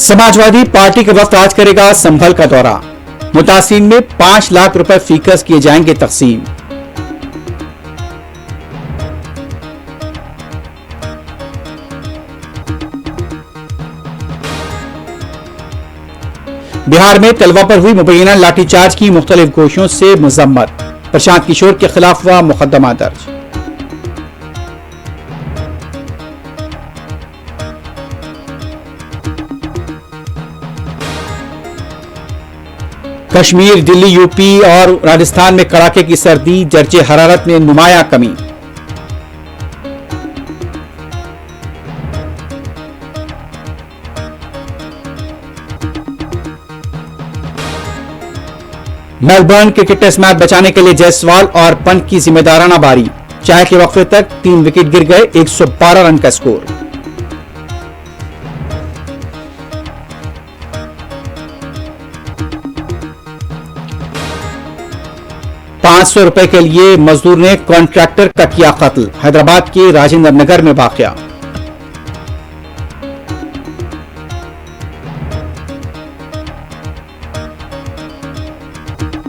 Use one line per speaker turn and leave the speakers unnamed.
Samajwadi party का वफ्द आज करेगा संभल का दौरा। मुतासिरीन में 5 लाख रुपए फीकस किए जाएंगे तकसीम। बिहार में तलवा पर हुई मुबैना लाठीचार्ज की मुख्तलिफ गोशियों से मजम्मत। प्रशांत किशोर के खिलाफ हुआ मुकदमा दर्ज। कश्मीर, दिल्ली, यूपी और राजस्थान में कड़ाके की सर्दी, दर्जे हरारत में नुमाया कमी। मेलबर्न क्रिकेट टेस्ट मैच बचाने के लिए जायसवाल और पंत की जिम्मेदाराना बारी। चाय के वक्फे तक 3 विकेट गिर गए, 112 रन का स्कोर। ₹500 के लिए मजदूर ने कॉन्ट्रैक्टर का किया कत्ल। हैदराबाद के राजेंद्र नगर में वाकया।